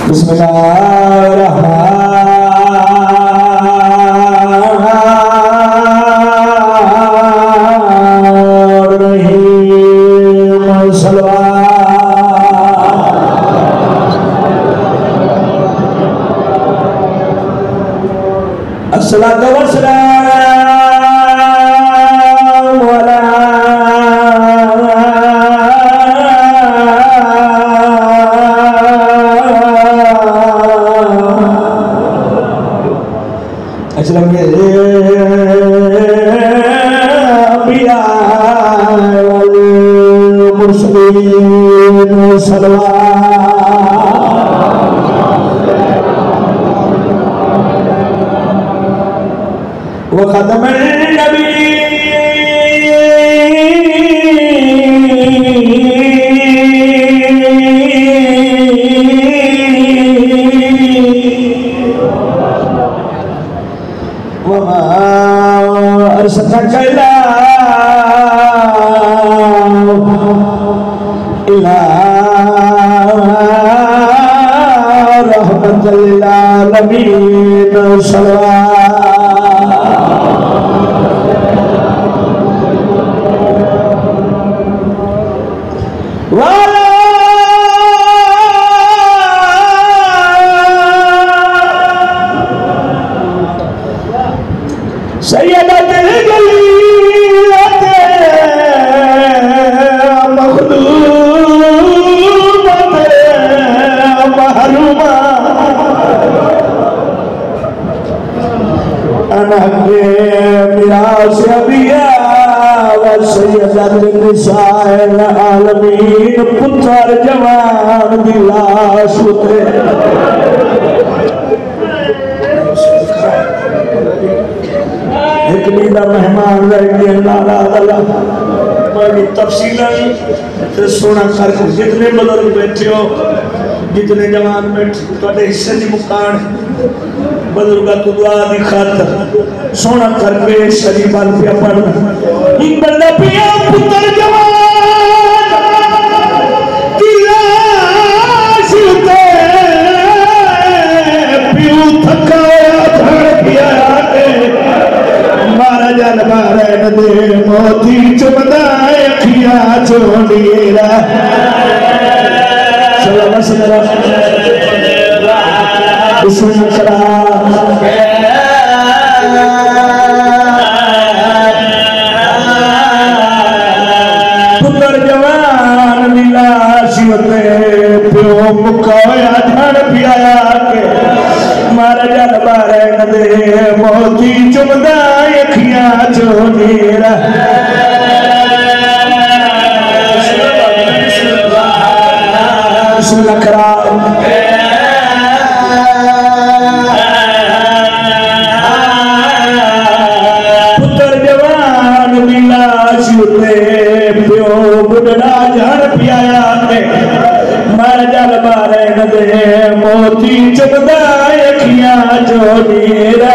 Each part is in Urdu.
بسم اللہ الرحمن الرحیم صلوات الصلاة والسلام أشرف الأنبياء والمرسلين صلوات وختم وما أرسلناك إلا رحمة للعالمين سیدت الجلیلت مخدومت محرومہ انا کے میراث انبیاء و سیدت النساء العالمین پتر جوان دی لاش اترے ایک لیدہ مہمان رہ گئے اللہ میں تفصیلیں سونا کر کے جتنے بزرگ بیٹھے ہو جتنے جوان بیٹھے تو حصے دی مکان بزرگا تو دعا دی خاطر سونا کر کے شریفان پیا پڑھنا بندہ پیا پتر جوان دلاش تے پیو تھکایا دھڑ پیا مارا جان مارا ندے موتی چمدائے کھیا چھوڑیرا سلام سلام بسم اللہ پتر جوان نیلاشیوتے پیو مکایا دھڑ پیایا کے مارا جان مارا ندے موتی چمدائے کھیا چھوڑیرا بسم اللہ کرام پتر جوان نیلاشیوتے پیو بڑھڑا جھڑ پیایا کے مار جال مارے ندے موتی چمدائے کھیا چھوڑیرا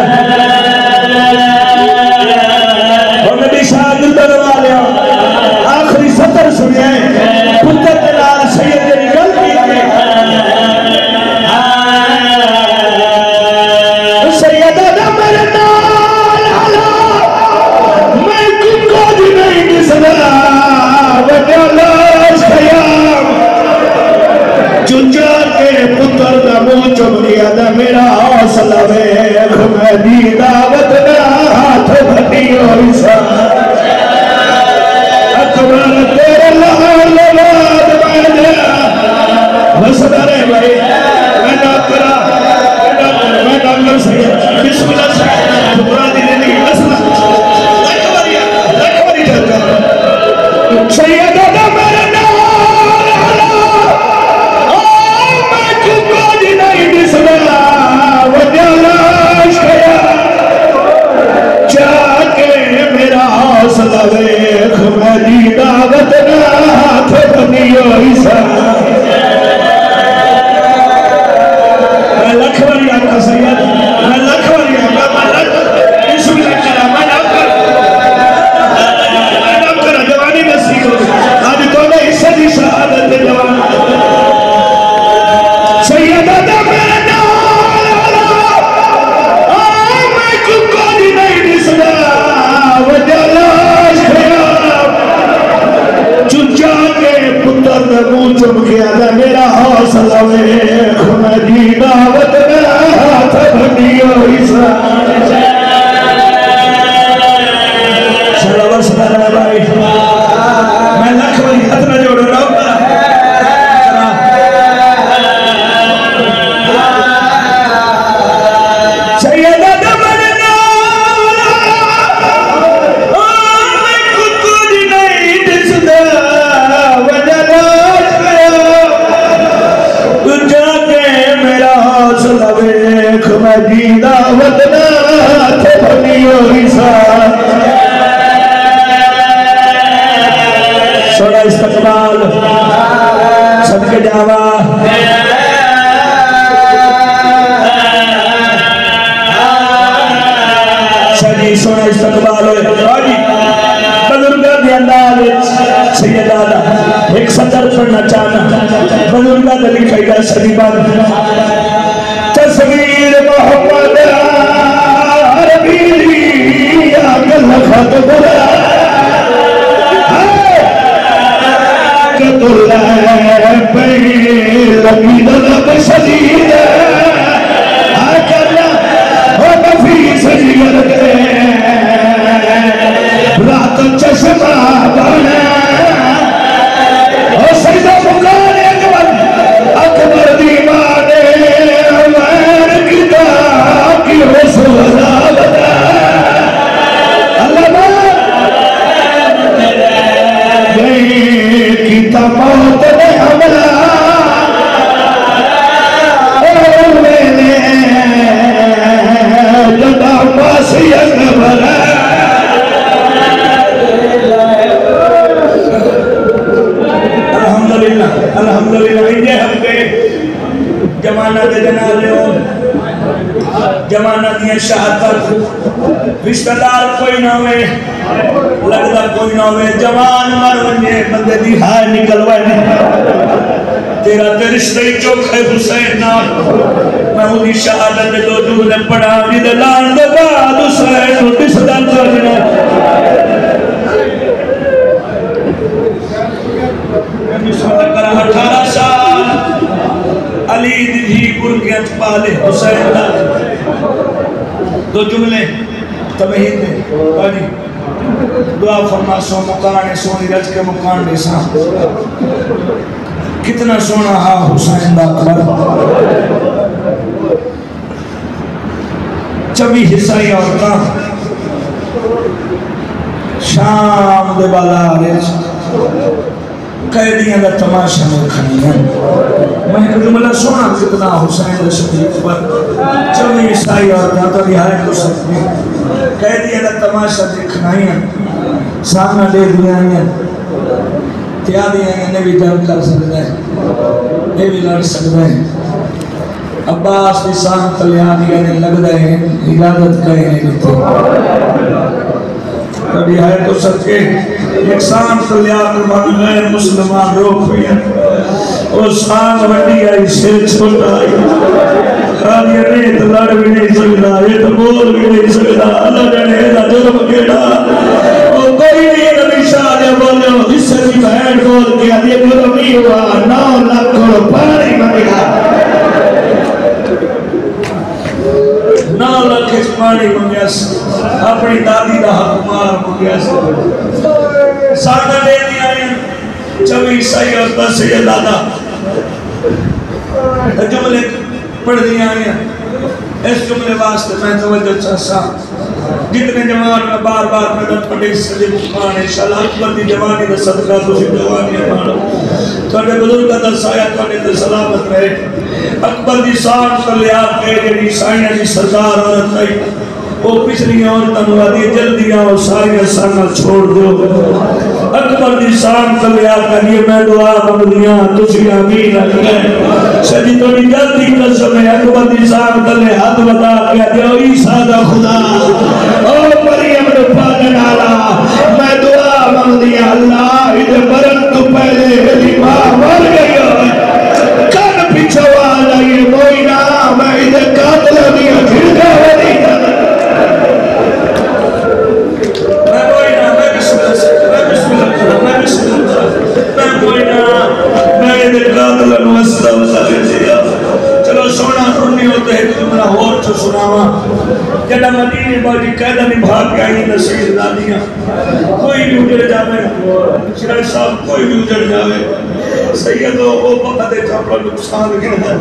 نبی شاہد دروا لیا آخری سطر سنیا پتر دلال سید جنی غلطی ہے سید آدم میرے نال علا میں کن کو دی نہیں دسنا وجلاش خیام چنچار کے پتر دمو چمریا دا میرا حوصلہ ویخ میں دی دعوت دا ہاتھ بھٹی ہوئی سا اکبر تیرے لہر لباد میں دیا وصدرے بھائی میں ڈاکٹر سید بسم اللہ سید بھرا دی دینی اسنا لکھوری جاتا سید آدم میرے نال علا میں چکو دی نہیں بسم اللہ وجلاش کیا جاکے میرا حوصلہ ویخ میری دعوت نہ ہاتھ بنی ہوئی سا میں لکھوری آقا سید میں میرا حوصلہ ویکھ میں جی دعوت میں ہاتھ بھنی ہوئی چلو بس کرنا بھائی میں لکھ بھائی ہاتھ نہ جوڑ رہا ہوں دعوت نہ بنی ہوئی سوڑا استقبال سب کے جاوا شاہی سوڑا استقبال ہوئے بزرگاں دی انداز سیدادہ ایک سطر پڑھنا چاہنا بزرگاں دلی خیدہ شریبان تصویر محمد عربی آگل خط برا قدر پہل لگی دلب شدید آکر و نفیس جگر کے رات چشمہ بانا اور سیدہ مکان اکبر دیوانے رسول اللہ بتا اللہ گئی کیتا موت نے حملہ اور میں نے جدا پاسی اکبر الحمدللہ الحمدللہ انجے ہم کے جمانہ دے جنازے ہوں جمانہ دیا شہادت رشتہ دار کوئی نہ ہوئے لگتا کوئی نہ ہوئے جوان مر ونجے بندے دی ہائے نکلوائے تیرا تے رشتہ ہی چوکھے حسین نال میں ہوں دی شہادت دے دو جملے پڑھا جدے لان دے بعد حسین ہوں دس دن سوچنا کرا 18 سال علی دی برکیت پالے حسین دا دو جملے تمہید دے پڑھی دعا فرما سو مکانے سونی رج کے مکانے سا کتنا سونا ہا حسین دا اکبر چوی حصائی اور کام شام دے بالا آرز قیدیاں دا تماشا میں کھنی ہیں میں کہتے ملا سونا کتنا حسین دا شکریت پر چوی عیسائی اور داتا رہائے کو سکتے قیدیاں دا تماشا دیکھنا ہیں سامنا دے دیا ہیں تیادی ہیں نے بھی جنگ کر سکتے ہیں نے بھی لڑ سکتے ہیں عباس نسان تلیادی ہیں لگ رہے ہیں اجازت کہیں نہیں دیتے کبھی ہے تو سکے یکسان تلیاد بن گئے مسلمان روک ہوئی اور سان وڈی آئی سر چھوٹا آئی خالی ریت لڑ بھی نہیں سکتا ریت بول بھی نہیں سکتا اللہ جانے دا جرم کیڑا اور کوئی نہیں نبی شاہ جا بولے اس سے بھی بہن بول کے آدھے جرم نہیں ہوا 9 لاکھ کروڑ پانی منگا 9 لاکھ پانی منگیا اپنی دادی دا حق مار منگیا سادہ دے دیا ہے چوی عیسائی اور 10 دادا جملے پڑھ دیا ہے اس جملے واسطے میں توجہ چاہتا جتنے جوان میں بار بار مدد پڑھے سجے مکان انشاءاللہ اکبر دی جوانی دا صدقہ تسی جوانی مانو تھوڑے بزرگ دا سایہ تھوڑے دا سلامت رہے اکبر دی سان کر لیا کہ جڑی سائنہ دی سردار عورت آئی وہ پچھلی عورتوں نے آدھی جلدی آؤ ساری سانہ چھوڑ دو اکبر دی سان کر لیا کہ یہ میں دعا مانگدیاں تسی آمین رکھیں سجی تو نہیں جلدی قسم ہے اکبر دی سان کر لے ہاتھ بتا کہ دیو عیسیٰ دا خدا او مریم نے پاکن آلا میں دعا مانگدیاں اللہ ادھے مرن تو پہلے میری ماں مر گئی ہو کن پچھوا لئے موئینا میں ادھے قاتل دیا پھر گا نہیں مسئلہ مسئلہ دیا چلو سونا سننی ہوتے ہیں جملہ اور چو سناوا جڑا مدینے باجی قیدہ نبھا کے آئی نصیر دادیاں کوئی بھی اجڑ جاوے شرائع صاحب کوئی بھی اجڑ جاوے سیدو او بقدے چاپا نقصان گرنا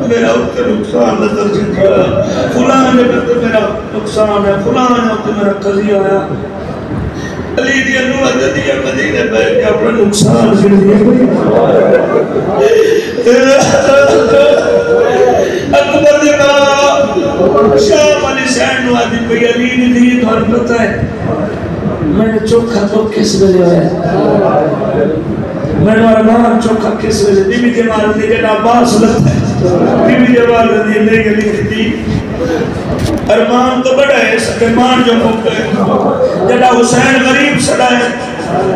میرا اتنے نقصان نظر جنگا فلان جگہ میرا نقصان ہے فلان جگہ میرا قضی آیا علی دی انو عددی مدینے بیٹھ کے اپنا نقصان گرنا اکبر دی ماں شام علی سین نو آدھی پہ علی دی دی تو ہر پتہ ہے میں نے چوکھا تو کس وجہ ہے میں نے ارمان چوکھا کس وجہ بی بی جمال نے جڑا عباس لگتا ہے بی بی جمال نے نہیں علی دی ارمان تو بڑا ہے سکرمان جو موقع ہے جڑا حسین غریب سڑا ہے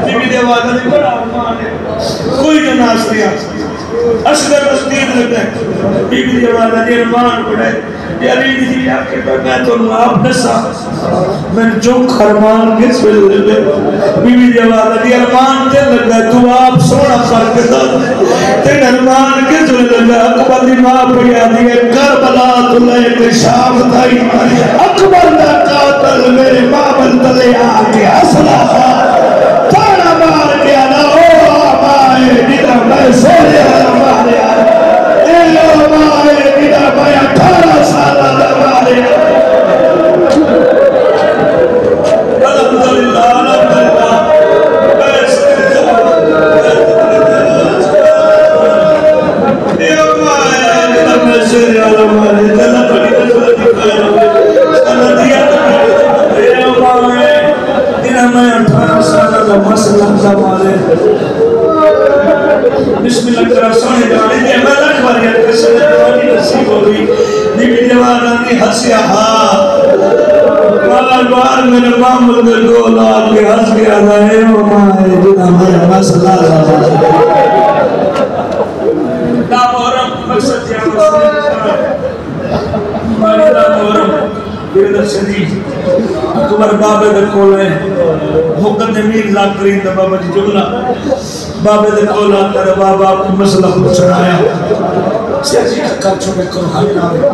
بی بی جمال نے بڑا ارمان ہے کوئی جناس دیا اصغر مستید لگتا ہے بی بی جمال نے ارمان بڑا ہے یہ علی دی آکے میں تو آپ نسا میں جو خرمان کس وجہ لے بی بی جواب دی ارمان تے لگا تو آپ سونا فرق دا تے ارمان کس وجہ لگا اکبر دی ماں پڑیا دی کربلا تو لے کے شام تائی اکبر دا قاتل میرے بابل تلے آکے اصلا تانا مار کے آنا او آمائے دیدہ میں سوڑے آمائے اے آمائے دیدہ میں 18 سالہ دمارے الحمدللہ الحمدللہ اے آمائے دیدہ میں سوڑے آمائے جلہ پڑی رسول اے آمائے دیدہ میں 18 سالہ دمارے دمارے بسم اللہ کرا سونے جانے دے میں لکھ باری کسے دوانی نصیب ہوئی بی بی جوانا دی حسیا بار بار میرے معمول میں گول آگے حس گیا رہے ہو مائے جنا میرا مسئلہ دا محرم مقصد یا مالی دا محرم بیردر شدید اکبر بابے در کولے مقدمین لاکرین دا بابا جی جملہ بابے دے کولا کر بابا کو مسئلہ پوچھنا آیا سیاسی کر چھوڑے کرو حال آئے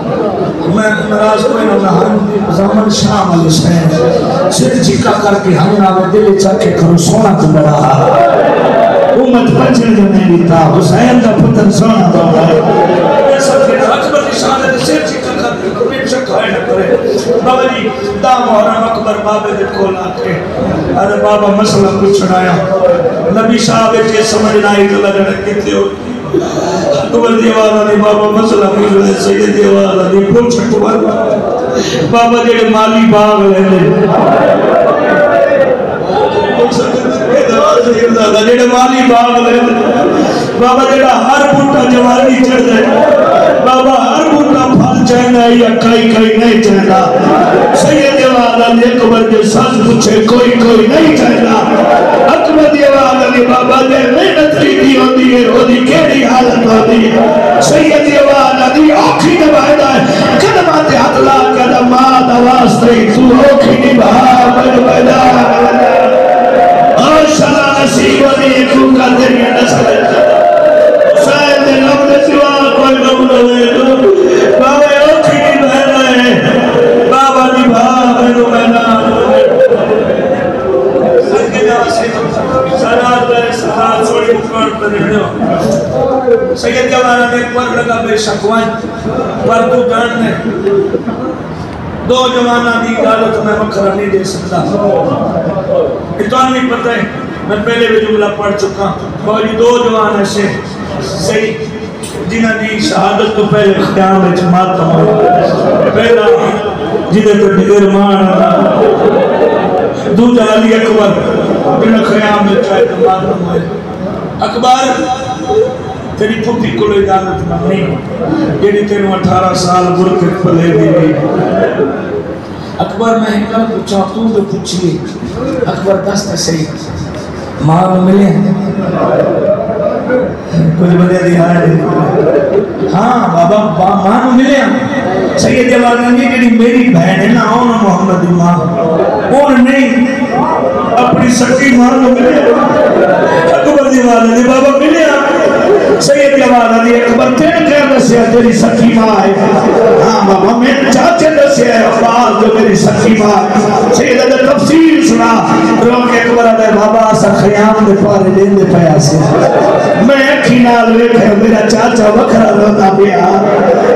میں نراز کوئی نہ ہم زمان شام علیہ السلام سیر چکا کر کے ہم آئے دل چاکے کرو سونا تو بڑا امت پچھل جو نہیں لیتا حسین دا پتن سونا دا ہے ایسا پھر اکبر کی شان ہے سیر چکا کر کے کوئی شک ہے نہ کرے بابا جی دا محرم اکبر بابے دے کولا کے ارے بابا مسئلہ پوچھنا آیا نبی صاحب کے سمجھنا ہی تو لگنا کتے ہو اکبر دیوالا نے بابا مسئلہ پوچھنا سید دیوالا نے پوچھا بابا جڑے مالی باغ لینے جڑے مالی باغ لینے بابا جڑا ہر بوٹا جوانی چڑھ جائے بابا ہر بوٹا پھل چاہنا یا کئی نہیں چاہنا سید دیوالا نے اکبر کے ساتھ پوچھے کوئی نہیں چاہنا اکبر دیوالا نے بابا نے محنت ریدی ہوتی ہے ہوتی کیڑی حالت ہوتی ہے سید دیوالا نے آنکھی نبائدہ ہے قدمات حتلا قدمات واسطے تو آنکھی نبھا بڑھ آشاءاللہ نصیب علی کیوں کا دنیا نسل حسین نے لب نے سوا کوئی لب نوے بابا آنکھی نبھا ہے بابا نبھا بڑھو بڑھا سید جوانا نے ایک پر لگا بے شکوائیں پر تو جاننے دو جوانا دی غالت میں مکھرہ نہیں دے سکتا اتوان نہیں پتہ ہے میں پہلے بھی جملہ پڑھ چکا باوجی دو جوان ایسے صحیح جنہ دی شہادت تو پہلے خیام میں جماعت ہوئے پہلا جنہ تو ڈگر مانا دو جالی اکبر جنہ خیام میں چاہے جماعت ہوئے اکبر تیری پھوپی کو لے جانت نہیں جنہی تینوں 18 سال برکت پلے دی اکبر میں ہنگا پوچھا تو جو پوچھئے اکبر دستا صحیح ماں ملے ہیں کچھ بڑے دیہائے ہاں بابا ماں ملے ہیں سید جوانی جنہی میری بہن ہے نا اون محمد ماں اون نہیں اپنی سکی ماں ملے اکبر دیوانے بابا ملے ہیں سید جواد علی اکبر تین کہہ دسیا تیری سکی ماں ہے ہاں بابا میں چاچے دسیا ہے عباس جو میری سکی ماں ہے سید علی تفصیل سنا روک اکبر علی بابا سا خیام دے پارے دین دے پیا سے میں اکھی نال ویکھے میرا چاچا وکھرا روتا پیا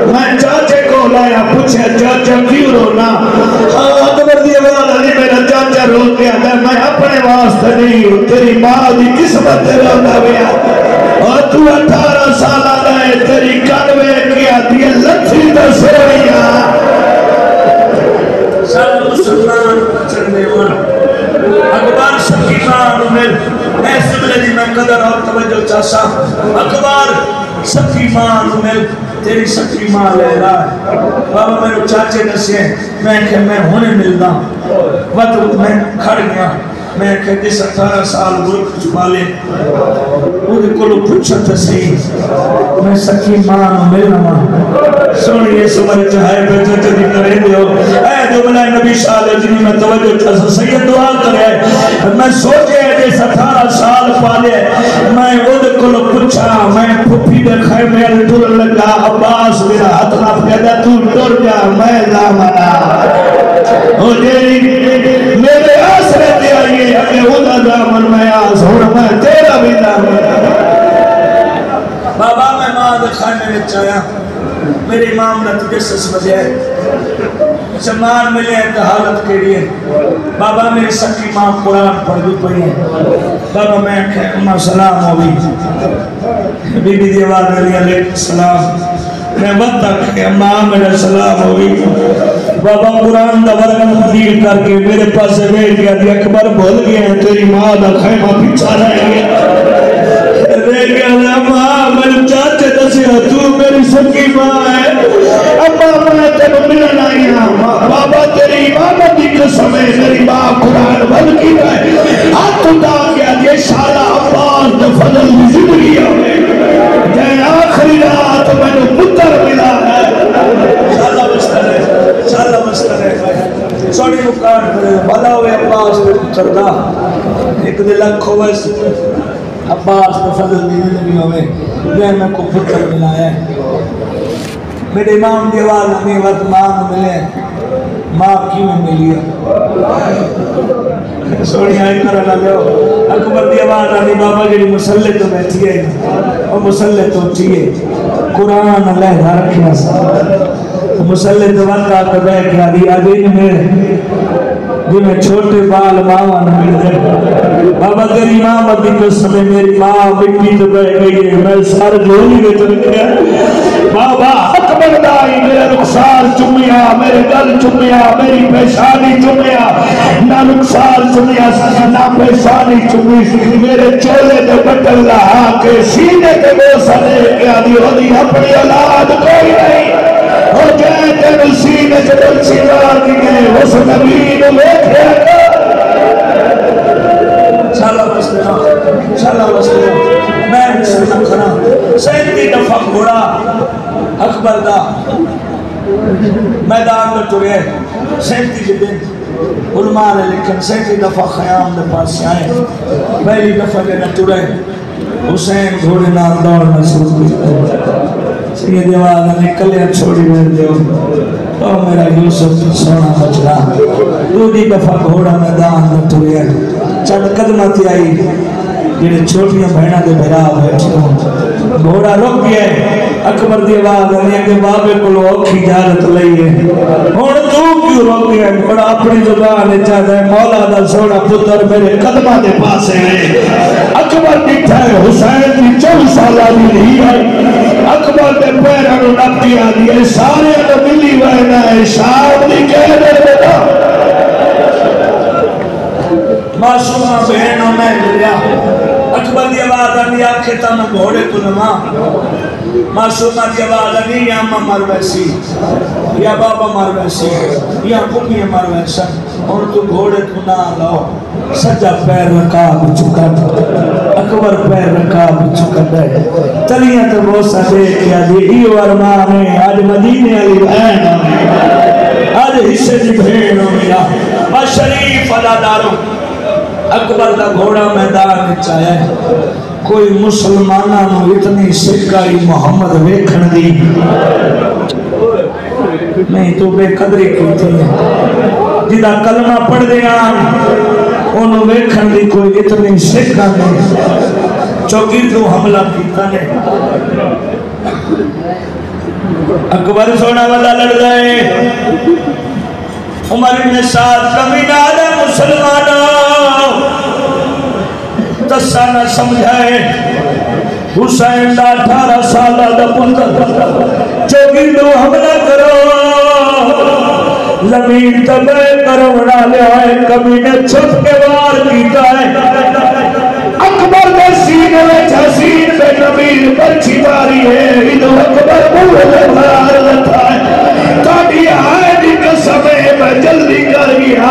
میں چاچے کو لایا پوچھے چاچا کیوں رونا اکبر دی جواد علی میرا چاچا رو گیا میں اپنے واسطے نہیں تیری ماں دی قسمت روتا پیا اور تو 18 سالہ رہے تیری کروے کیا دیا لچھی دا سوڑیا سب مسلمان چڑھنے ون اکبر سکیمان امیر ایسے ملے دی میں قدر اور توجہ چاہسا اکبر سکیمان امیر تیری سکیمان لے رہا ہے بابا میرے چاچے نسے میں کہ میں ہونے ملنا وقت میں کھڑ گیا میں کہتے 18 سال گروہ چھپا لے انہیں کو لوگ پوچھتا سی میں سکی ماں میرا ماں سونی سمجھ چاہے بیٹھے چلی کریں دے ہو اے جو بلائے نبی صالح جنہی میں توجہ چاہتا سید دعا کرے میں سوچے دے 18 سال پالے میں انہیں کو لوگ پوچھا میں پھوپی دے خیر میں ٹور لگا عباس میرا ہاتھ نہ پیدا تو ٹور جا میں دامنا او جیری میرے آسرے دے آئیے اگر خدا دامن میں آس ہوں میں تیرا بھی دامن بابا میں ماں دکھانے میں چاہیا میری امام نے تجھے سس بجائے سمان ملے ہیں تو حالت کے لیے بابا میری سکی ماں قرآن پڑھ بھی پڑھی ہے بابا میں امام سلام ہوگی بی بی دیوار علیہ السلام میں وقت تک اماں میرا سلام ہوگی بابا قرآن دا ورقہ تبدیل کر کے میرے پاس بیٹھ گیا دی اکبر بھول گیا ہے تیری ماں دا خیمہ پیچھا رہ گیا رہ گیا ہے ماں میرے چاچے دسیا تو میری سکی ماں ہے اماں میں تیرے ملن آئی ہوں بابا تیری امامت کی قسم ہے میری ماں قرآن بھول کی ہے ہاتھ اٹھا گیا یہ شالہ عباس دا فضل کی زندگی ہے جائے آخری رات میں نے متر ملا ہے شالہ بستر ہے شالہ بستر ہے سوڑی مکان کرے بھلا ہوئے عباس میں پتر دا ایک دل لکھو بس عباس میں فضل دی زندگی ہوئے جائے میں کو پتر ملا ہے میرے امام دیوال ہمیں وقت ماں ملے ماں کیوں ملی سوڑی آئی کرنا لے اکبر دیوال آنی بابا جنہی مسلح تو بیٹھی ہے اور مسلح تو چیئے قرآن اللہ رکھیا سا مسلح تو وقت آتا بیٹھ گیا دی آدین میں جی میں چھوٹے بال ماں نمید ہے بابا تیری ماں مدی قسم میں میری ماں مٹی تو بیٹھ گئی ہے میں سارے جھولی میں تو نکیا بابا حق بردائی میرے رخسار چمیا میرے گل چمیا میری پیشانی چمیا نہ رخسار چمیا نہ پیشانی چمی میرے چولے دے بٹل رہا کے سینے کے گوسا دے گیا دی ہو دی اپنی اولاد کوئی نہیں ہو جائے تیرے سینے سے بلچی رار دیئے اس نبی نے بیٹھے شالہ بستے شالہ بستے میں بسم کھنا سینتی دفعہ گھوڑا اکبر دا میدان میں ٹرے سینتی دن علماء نے لکھن سینتی دفعہ خیام دے پاس سے آئے پہلی دفعہ کے نہ ٹرے حسین گھوڑے نال دوڑ محسوس کرتے سید دیوال نے کلیاں چھوڑی بیٹھ دیو تو میرا یوسف سونا بچڑا دودی دفعہ گھوڑا میدان میں ٹرے چند قدمت آئی جنہیں چھوٹیاں بہنہ دے بھرا بیٹھے ہوں گھوڑا رک گیا اکبر دیوال نے کہ بابے کو لوگ اجازت لئیے اور تو کیوں رک گیا بڑا اپنی زبان چاہتا ہے مولا دا سوڑا پتر میرے قدمہ دے پاس ہے اکبر بیٹھا ہے حسین کی 4 سالہ بھی نہیں آئی اکبر دے پیرانو نپتی آدھی ہے سارے انہوں ملی وینا ہے شاہد دی کہہ دے بیٹا معصومہ بہنوں میں لیا اکبر دی آواز آنی آنکھیں تم گھوڑے تو نما معصومہ دی آواز آنی یا اممہ مر ویسی یا بابا مر ویسی یا پمی مر ویسا اور تو گھوڑے تو نہ لاؤ سجا پیر رکا بچکا اکبر پیر رکا بچکا دے تلیاں تو بوسا دے کیا دی ایو ارمانے آج مدینے علی بہن آج حصے دی بہن ہو گیا با شریف علا دارو اکبر کا گھوڑا میدان چاہے کوئی مسلمانوں اتنی سکائی محمد ویکھن دی نہیں تو بے قدری کی تھی جدا کلمہ پڑھ دیا انہوں ویکھن دی کوئی اتنی سکا نہیں چوکی تو حملہ کیتا نے اکبر سونا والا لڑ گئے عمر ابن سعد کمی ڈالے مسلمانوں تسا نہ سمجھائے حسین دا 18 سالہ دا پتر چوکی تو حملہ کرو زمین تبے کرو بنا لے آئے کمی نے چھپ کے وار کیتا ہے اکبر دے سینے میں حسین بے نبیل بچی داری ہے ادھو اکبر بولے فرار لتا ہے تاڑی آئے دی قسمیں میں جلدی کر گیا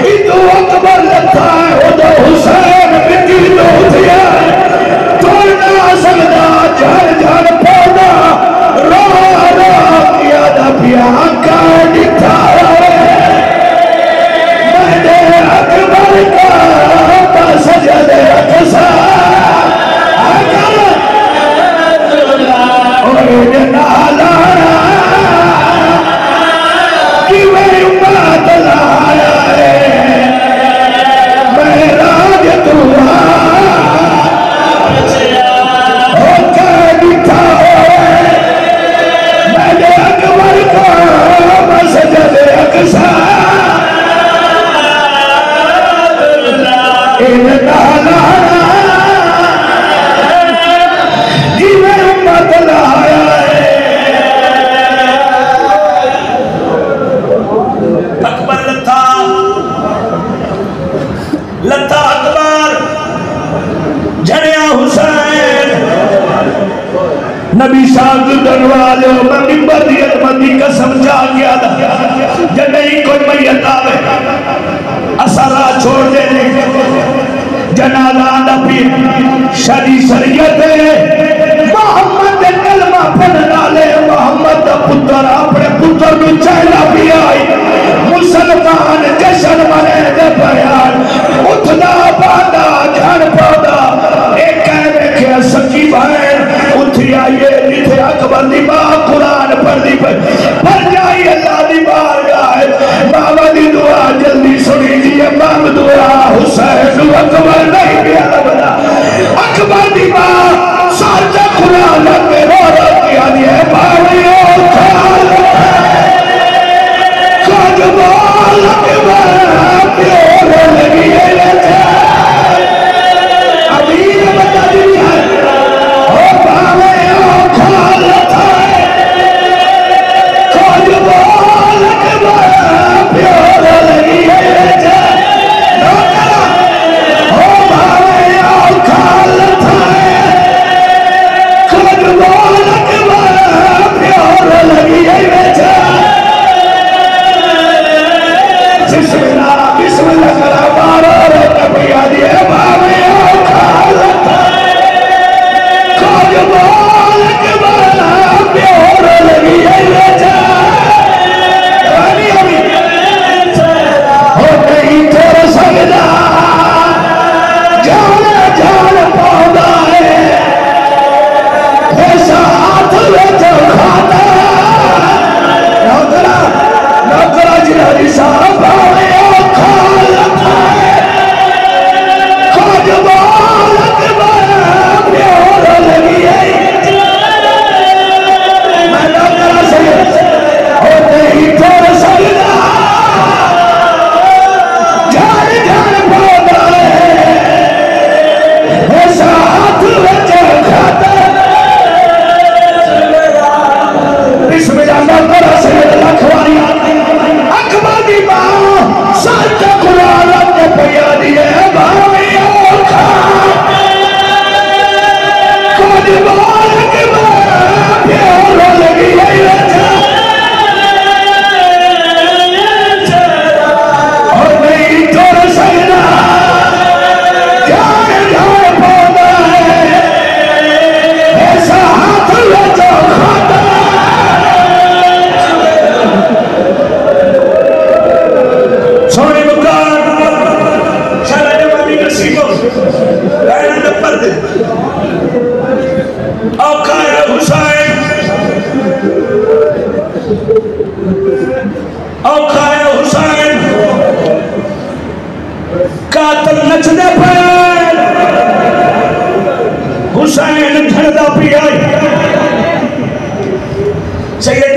ادھو اکبر لتا ہے ادھو حسین بکی دو دیا توڑنا سکتا جھڑ جھڑ پودا رو رو کیا دا پیا کا ڈٹھا میں نے اکبر کا سجد اقصا اور نالا کہ میں امت لایا ہے میں راج دعا ہو کے بٹھا میں نے اکبر کا سجد اقصا اکبر لتا اکبر جنیا حسین نبی صاحب دنوالے میں ممبر دی عظمتی قسم جا گیا دا جنہی کوئی میت آوے اثرہ چھوڑ دے جنازہ نبی شری شریعت محمد کلمہ پڑھنا لے محمد پتر اپنے پتر نو چہلا بھی آئی مسلمان جشن منے دے بیان اتنا بادا جھڑ پودا ایک کہنے کے سکی بہن اتھی آئیے جتھے اکبر دی ماں قرآن پڑھ دی پڑھ جائی اللہ دی بار گائے بابا دی دعا جلدی سنی جیے مام دعا حسین اکبر نہیں کیا لبنا اکبر دی ماں سارجہ قرآن میں رو رو کیا دیئے بھائی اور کھال کھاج بال اکبر پیور لگی ہے لیتے امیر بتا دی ہے اور بھائی اور کھال کھاج بال اکبر پیور لگی ہے لیتے نوکرہ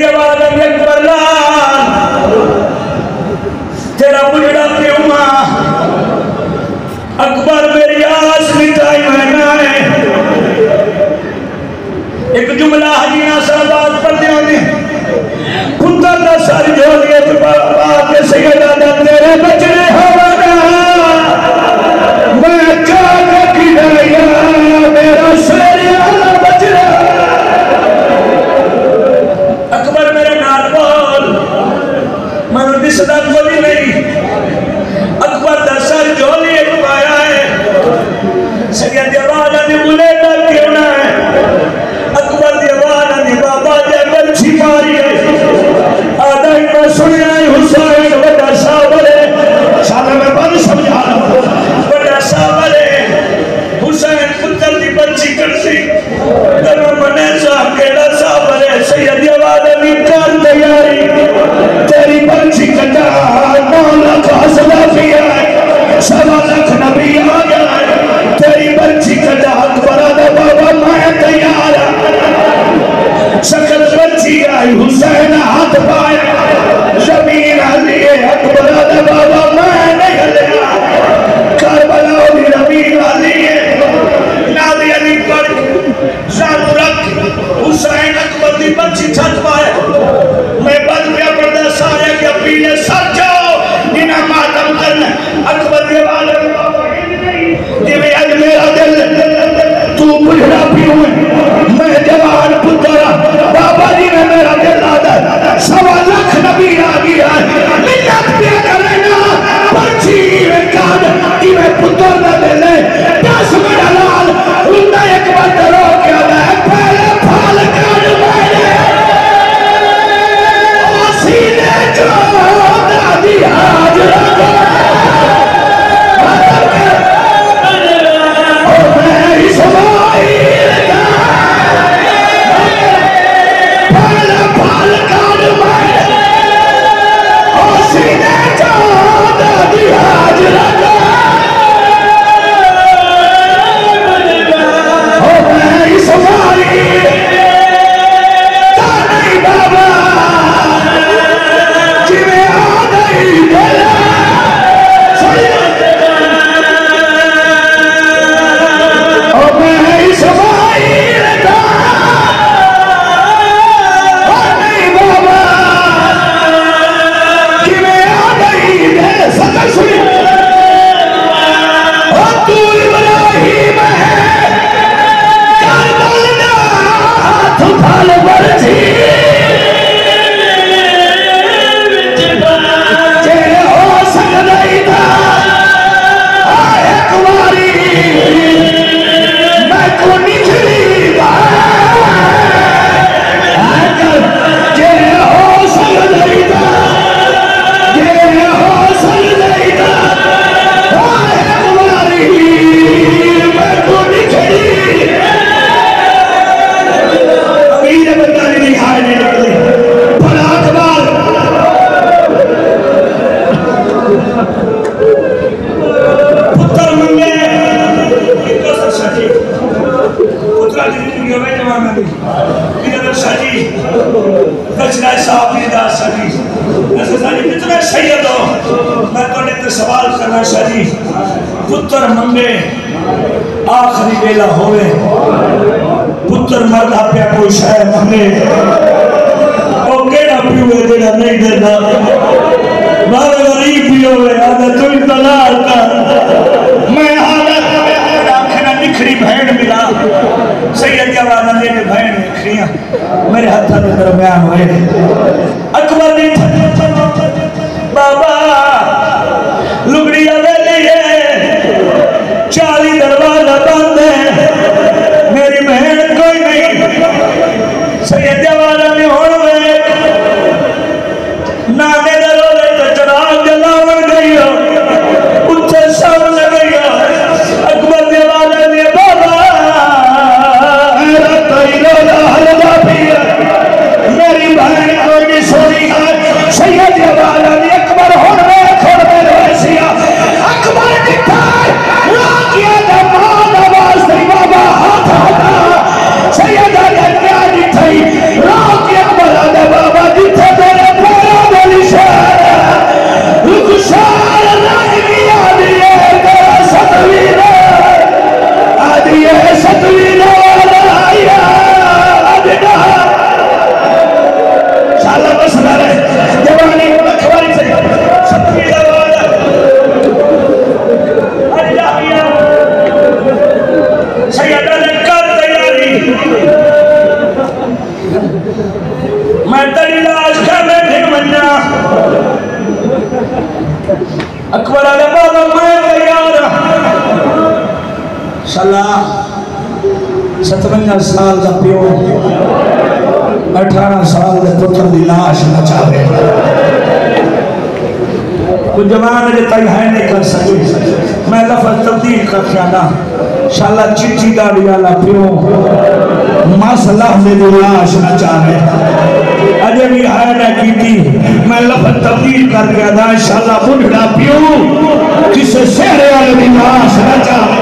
سیدی آواز اکبر لال تیرا بجڑا پیوں ماں اکبر میری آس مٹائی مہنہ ہے ایک جملہ حجینہ صاحبات پر دیونے پتر دا سر جھولیت آکے سیدہ دا تیرے بچنے ہونا میں چاہتا کی دائیا میرا سیری اللہ بچنا اکبر میرے نال بول منو دسدہ کوئی نہیں اکبر دا سر جھولیت پایا ہے سید دیوانا دی ملیدہ کیوں نہ ہے اکبر دیوانا دی بابا دے بلچی ماری ہے آدھا ہی میں سنیا ہی حسین وڈا ساورے شاہ میں بند سمجھا وڈا ساورے حسین پتر دی بلچی کرسی درہ منے صاحب کیڑا ساورے سید دیوانا دی کار تیاری تیری بلچی کٹا مولا خاصلہ بھی آئے سوا لکھ نبی آگئے تیری بلچی کٹا اکبرہ دا بابا میں تیار شکل بلچی آئی حسین ہاتھ پائے زمین علی اکبرہ دا بابا میں نہیں لیا کربلا بھی زمین علی نادی علی پر زانو رکھ حسین اکبر دی بلچی چھت پائے میں بل پیا پردہ سارے کے اپیلے سر جاؤ انہاں ماتم کرنا اکبر دی والے جویں اج میرا دل تو بجھڑا پیوں میں جوان پترا بابا جی نے میرا دل آدھا سوا لکھ نبی آگی آئے ملت پیا کرنا پرچی میں کاد میں پتر نہ دلے دس میرا لال انہیں ایک بار درو کیا ہے پہلے پھال کاد میرے سینے جو دادی آج رکھا پتر منگے آخری بیلا ہوئے پتر مرد پیا کوئی شاہ منگے او کیڑا پیوے دیڑا نہیں دینا بارے غریب بھی ہوئے آدھا تو انتظار کر میں حالت آنکھنا نکھری بھین ملا سید جوانا دینے بھین نکھریاں میرے ہتھا دے درمیان ہوئے اکبر دی بابا لگڑی آویلی ہے 40 دروازہ بند ہے میری بہن کوئی نہیں سید جوانا میں ہوئے نانے درو رہے تو چراغ جلاون گئی ہو اچھے سامنے گئی ہو اکبر جوانا میں بابا حیرت ایلولا حلدہ بھی میری بہن کوئی نہیں سونی ہے سید جوانا میں اکبر ہونے کھوڑ میں رویسیا اکبر دکھائے راکیہ دمان آواز دی بابا ہاتھ آتا سیدہ جنیا جی تھی راکیہ اکبر میں تیری لاش کھانے پھر منیا اکبر علیہ بابا میں تیار صلاح 57 سال دا پیو 18 سال دے پتر دی لاش نچاوے کوئی جوان ہے تائی ہے نہیں کر سکے میں لفظ تبدیل کر کھانا شاءاللہ چیچی داڑی والا پیو مسئلہ دے دی لاش نچاوے اجے بھی ہے نہ کیتی میں لفظ تبدیل کر کے ادا انشاءاللہ بڑھڑا پیو کسے سہرے والے دی لاش نچاوے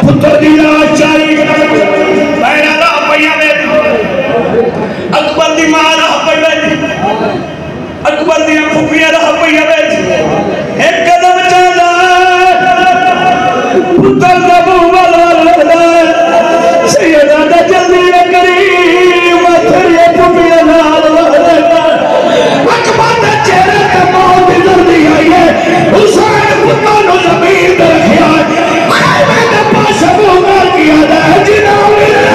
پتر دی لاش چاہیے پہنا رہا پہیا میں اکبر دی ماں رہا پہیا میں اکبر دی پھوپیاں رہا پہیا میں ایک قدم چاہتا پتر دبو والا سیدہ دا جلدی کریم تھریے پھوپیاں نال اکبر دا چہرے کا موت جلدی آئی ہے حسین پتر نو زمین دے رکھیا ہے میں نے پاس ابو مار کیا دا جنا میرا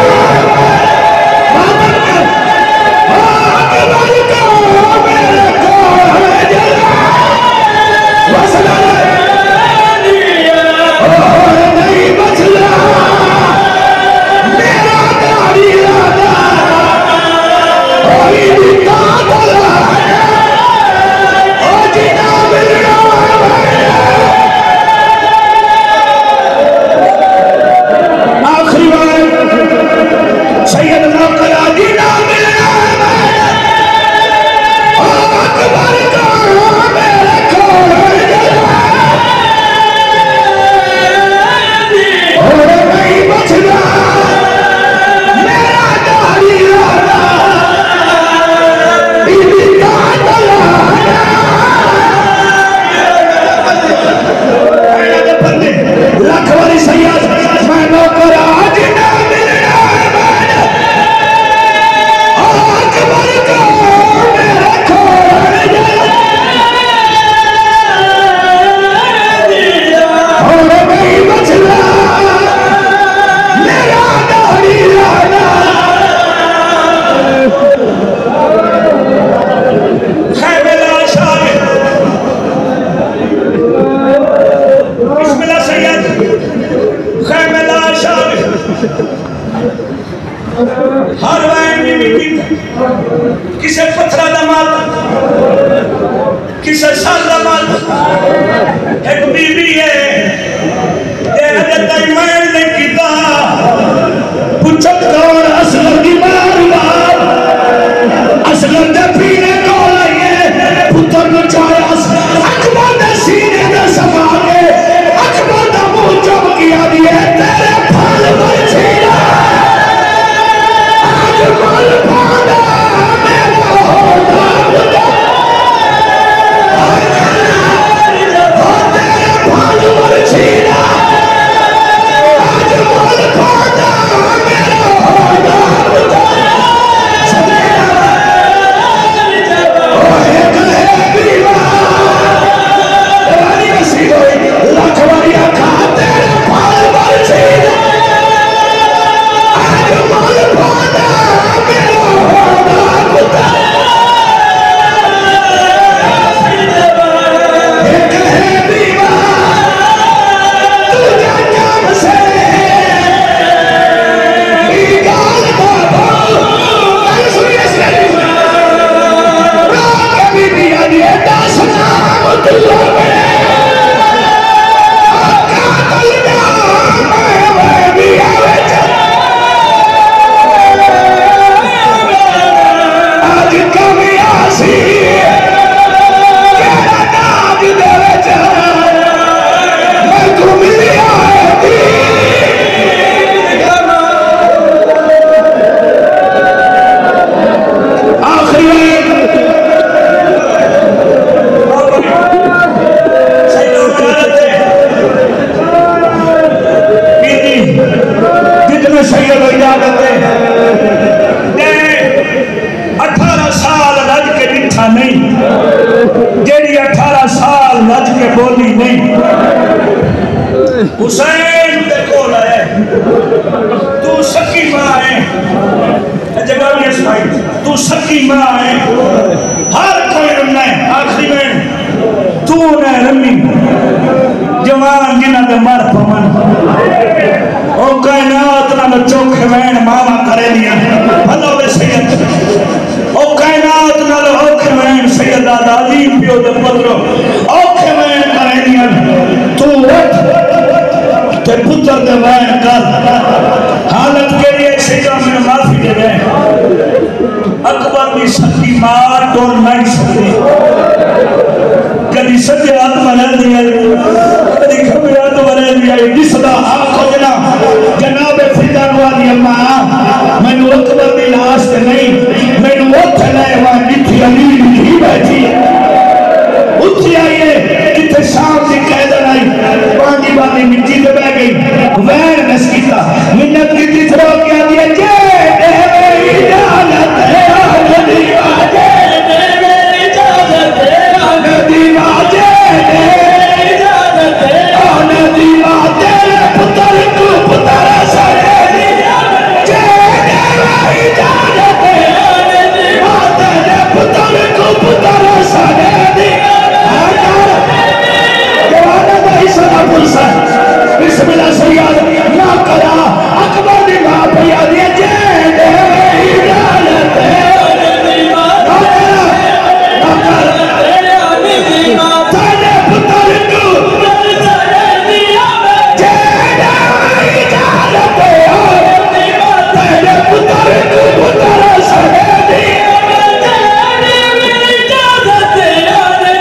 ہر وائن میں مٹی کسے پتھرہ دمال کسے سال دمال ایک بی بی ہے اے حضرت ایمان نے کیتا پچھت دور اصغر کی بار بار اصغر دے پینے کو لائیے پتر نو چاہے اکبر دے سینے دے سفا کے اکبر دے منہ چوب کیا دیئے تیرے پھال برچینا مال پانا میرا ہوتا بدا ہوتے پھال برچینا آج مال پانا میرا ہوتا بدا اوہ کلے بیوار رانی نسی ہوئی لکھوڑیا کھاتے پھال برچینا آج مال پانا حسین دے کول ہے تو سکی ماں ہے جگہ بھی اسمائی تو سکی ماں ہے ہر کوئی رمنا ہے آخری میں تو نہ رمی جوان جنہ دے مر پمن او کائنات نہ چوکھے وین ماما کرے دیا بھلا بے سید او کائنات نہ اوکھے وین سیدہ دادی پیو دے پترو اوکھے وین کرے دیا تو اٹھ تے پتر دے وین کر حالت کے لیے سیدہ میں معافی دے دیں اکبر بھی سکی مار ڈور نہیں سکتی کدی سجے ہاتھ بنا دیا کدی کھبے ہاتھ بنا دیا جس دا حق ہو جنا جناب فدا والی اماں میں نو اکبر دی لاش تے نہیں میں نو اوتھے لے وا جتھی علی نہیں بیٹھی اٹھی آئیے جتھے شام دی قیدر آئی پانی باندھی مٹی تے بیٹھ گئی وین نس کیتا منت کیتی تھرو کیا دیا جے دے میری اجازت ہے آنندی واجے دے میری اجازت ہے آنندی واجے دے میری اجازت ہے آنندی واجے پتر تو پتر سڑے دیا جے دے میری اجازت ہے آنندی واجے پتر تو پتر سڑے دیا بسم اللہ سیاد نہ کرا اکبر دی ماں پیا دیا جے دے میری اجازت ہے تیرے پتر کو جے دے میری اجازت ہے تیرے پتر کو پتر سڑے دیا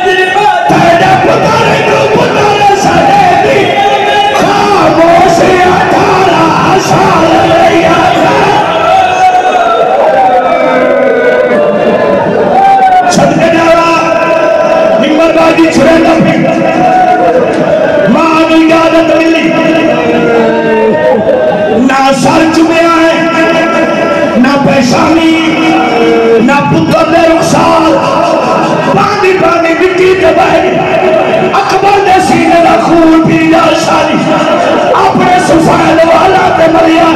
تیرے پتر کو پتر سڑے دیا خاموشی 18 سال لیا چھت کے جاوا نمبر باجی چھڑے نہ پھر ماں نے اجازت ملی نہ سر چمیا ہے نہ پیشانی نہ پتر نے رخسار پانی پانی مٹی دبائی اکبر نے سینے کا خون پی جا ساری اپنے سفید والا تے مریا